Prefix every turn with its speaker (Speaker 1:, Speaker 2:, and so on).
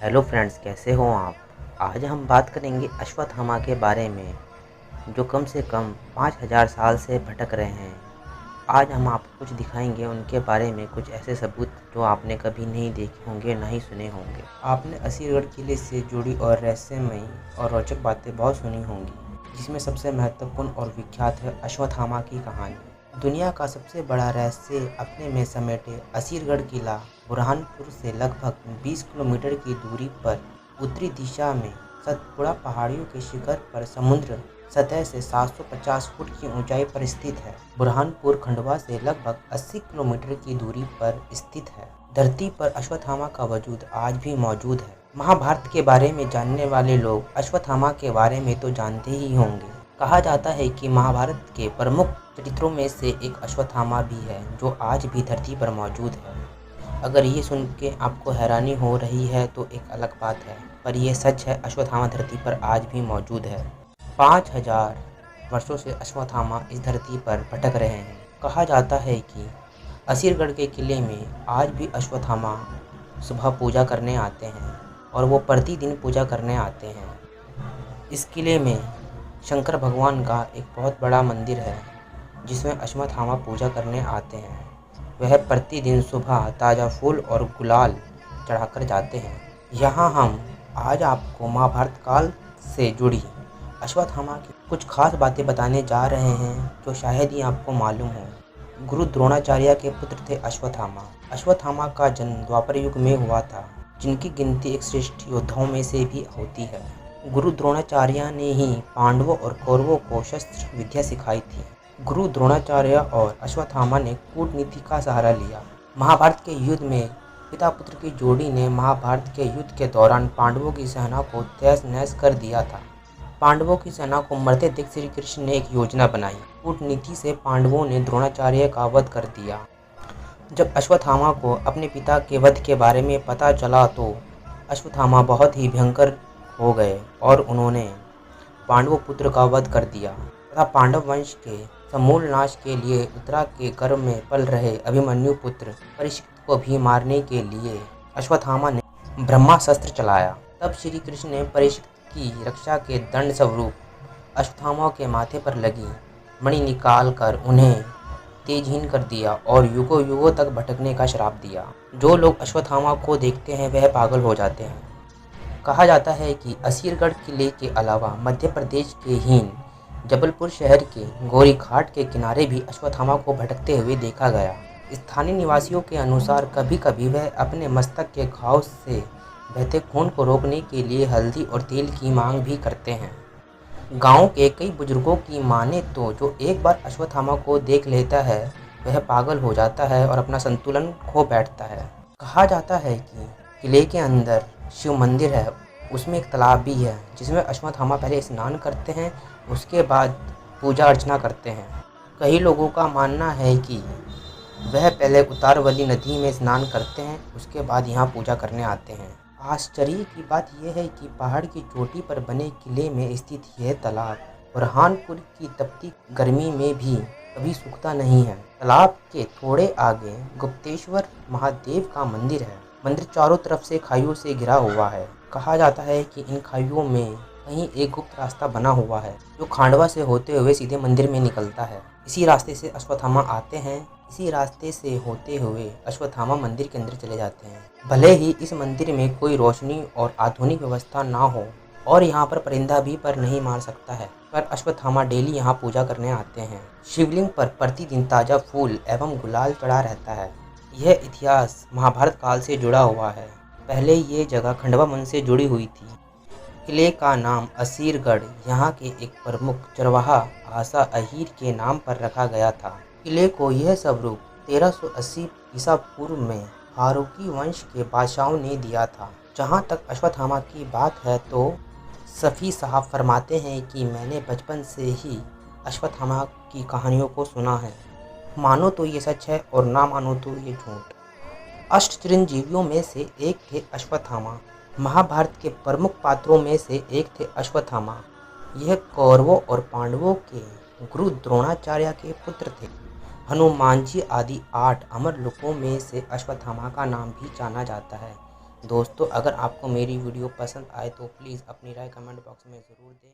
Speaker 1: Hello friends, कैसे हो आप। आज हम बात करेंगे अश्वत्थामा के बारे में, जो कम से कम 5000 साल से भटक रहे हैं। आज हम आपको कुछ दिखाएंगे उनके बारे में, कुछ ऐसे सबूत जो आपने कभी नहीं देखे होंगे, ना ही सुने होंगे। आपने असीरगढ़ किले से जुड़ी और रहस्यमयी और रोचक बातें बहुत सुनी होंगी, जिसमें सबसे महत्वपूर्ण और विख्यात है अश्वत्थामा की कहानी। दुनिया का सबसे बड़ा रहस्य अपने में समेटे असीरगढ़ किला बुरहानपुर से लगभग 20 किलोमीटर की दूरी पर उत्तरी दिशा में सतपुड़ा पहाड़ियों के शिखर पर समुद्र सतह से 750 फुट की ऊंचाई पर स्थित है। बुरहानपुर खंडवा से लगभग 80 किलोमीटर की दूरी पर स्थित है। धरती पर अश्वत्थामा का वजूद आज भी मौजूद है। महाभारत के बारे में जानने वाले लोग अश्वत्थामा के बारे में तो जानते ही होंगे। कहा जाता है कि महाभारत के प्रमुख चरित्रों में से एक अश्वत्थामा भी है, जो आज भी धरती पर मौजूद है। अगर ये सुन के आपको हैरानी हो रही है तो एक अलग बात है, पर यह सच है, अश्वत्थामा धरती पर आज भी मौजूद है। 5000 वर्षों से अश्वत्थामा इस धरती पर भटक रहे हैं। कहा जाता है कि असीरगढ़ के किले में आज भी अश्वत्थामा सुबह पूजा करने आते हैं, और वो प्रतिदिन पूजा करने आते हैं। इस किले में शंकर भगवान का एक बहुत बड़ा मंदिर है, जिसमें अश्वत्थामा पूजा करने आते हैं। वह प्रतिदिन सुबह ताज़ा फूल और गुलाल चढ़ाकर जाते हैं। यहाँ हम आज आपको महाभारत काल से जुड़ी अश्वत्थामा की कुछ खास बातें बताने जा रहे हैं, जो शायद ही आपको मालूम हो। गुरु द्रोणाचार्य के पुत्र थे अश्वत्थामा। अश्वत्थामा का जन्म द्वापर युग में हुआ था, जिनकी गिनती एक श्रेष्ठ योद्धाओं में से भी होती है। गुरु द्रोणाचार्य ने ही पांडवों और कौरवों को शस्त्र विद्या सिखाई थी। गुरु द्रोणाचार्य और अश्वत्थामा ने कूटनीति का सहारा लिया। महाभारत के युद्ध में पिता पुत्र की जोड़ी ने महाभारत के युद्ध के दौरान पांडवों की सेना को तहस नहस कर दिया था। पांडवों की सेना को मरते देख श्री कृष्ण ने एक योजना बनाई। कूटनीति से पांडवों ने द्रोणाचार्य का वध कर दिया। जब अश्वत्थामा को अपने पिता के वध के बारे में पता चला तो अश्वत्थामा बहुत ही भयंकर हो गए और उन्होंने पांडव पुत्र का वध कर दिया तथा पांडव वंश के समूल नाश के लिए उत्तरा के गर्भ में पल रहे अभिमन्यु पुत्र परीक्षित को भी मारने के लिए अश्वत्थामा ने ब्रह्मास्त्र चलाया। तब श्री कृष्ण ने परीक्षित की रक्षा के दंड स्वरूप अश्वत्थामा के माथे पर लगी मणि निकाल कर उन्हें तेजहीन कर दिया और युगों युगों तक भटकने का श्राप दिया। जो लोग अश्वत्थामा को देखते हैं वह पागल हो जाते हैं। कहा जाता है कि असीरगढ़ किले के अलावा मध्य प्रदेश के हीन जबलपुर शहर के गौरी घाट के किनारे भी अश्वत्थामा को भटकते हुए देखा गया। स्थानीय निवासियों के अनुसार कभी कभी वह अपने मस्तक के घाव से बहते खून को रोकने के लिए हल्दी और तेल की मांग भी करते हैं। गांव के कई बुजुर्गों की माने तो जो एक बार अश्वत्थामा को देख लेता है वह पागल हो जाता है और अपना संतुलन खो बैठता है। कहा जाता है कि किले के अंदर शिव मंदिर है, उसमें एक तालाब भी है, जिसमें अश्वत्थामा पहले स्नान करते हैं, उसके बाद पूजा अर्चना करते हैं। कई लोगों का मानना है कि वह पहले उतारवली नदी में स्नान करते हैं, उसके बाद यहाँ पूजा करने आते हैं। आश्चर्य की बात यह है कि पहाड़ की चोटी पर बने किले में स्थित यह तालाब बुरहानपुर की तपती गर्मी में भी कभी सूखता नहीं है। तालाब के थोड़े आगे गुप्तेश्वर महादेव का मंदिर है। मंदिर चारों तरफ से खाइयों से घिरा हुआ है। कहा जाता है कि इन खाइयों में कहीं एक गुप्त रास्ता बना हुआ है, जो खांडवा से होते हुए सीधे मंदिर में निकलता है। इसी रास्ते से अश्वत्थामा आते हैं, इसी रास्ते से होते हुए अश्वत्थामा मंदिर के अंदर चले जाते हैं। भले ही इस मंदिर में कोई रोशनी और आधुनिक व्यवस्था ना हो और यहाँ पर परिंदा भी पर नहीं मार सकता है, पर अश्वत्थामा डेली यहाँ पूजा करने आते हैं। शिवलिंग पर प्रतिदिन ताज़ा फूल एवं गुलाल चढ़ा रहता है। यह इतिहास महाभारत काल से जुड़ा हुआ है। पहले ये जगह खंडवा वंश से जुड़ी हुई थी। किले का नाम असीरगढ़ यहाँ के एक प्रमुख चरवाहा आसा अहीर के नाम पर रखा गया था। किले को यह स्वरूप 1380 ईसा पूर्व में फारूकी वंश के बादशाहों ने दिया था। जहाँ तक अश्वत्थामा की बात है तो सफ़ी साहब फरमाते हैं कि मैंने बचपन से ही अश्वत्थामा की कहानियों को सुना है। मानो तो ये सच है और ना मानो तो ये झूठ। अष्ट चिरंजीवियों में से एक थे अश्वत्थामा। महाभारत के प्रमुख पात्रों में से एक थे अश्वत्थामा। यह कौरवों और पांडवों के गुरु द्रोणाचार्य के पुत्र थे। हनुमान जी आदि 8 अमर लोकों में से अश्वत्थामा का नाम भी जाना जाता है। दोस्तों, अगर आपको मेरी वीडियो पसंद आए तो प्लीज़ अपनी राय कमेंट बॉक्स में ज़रूर दें।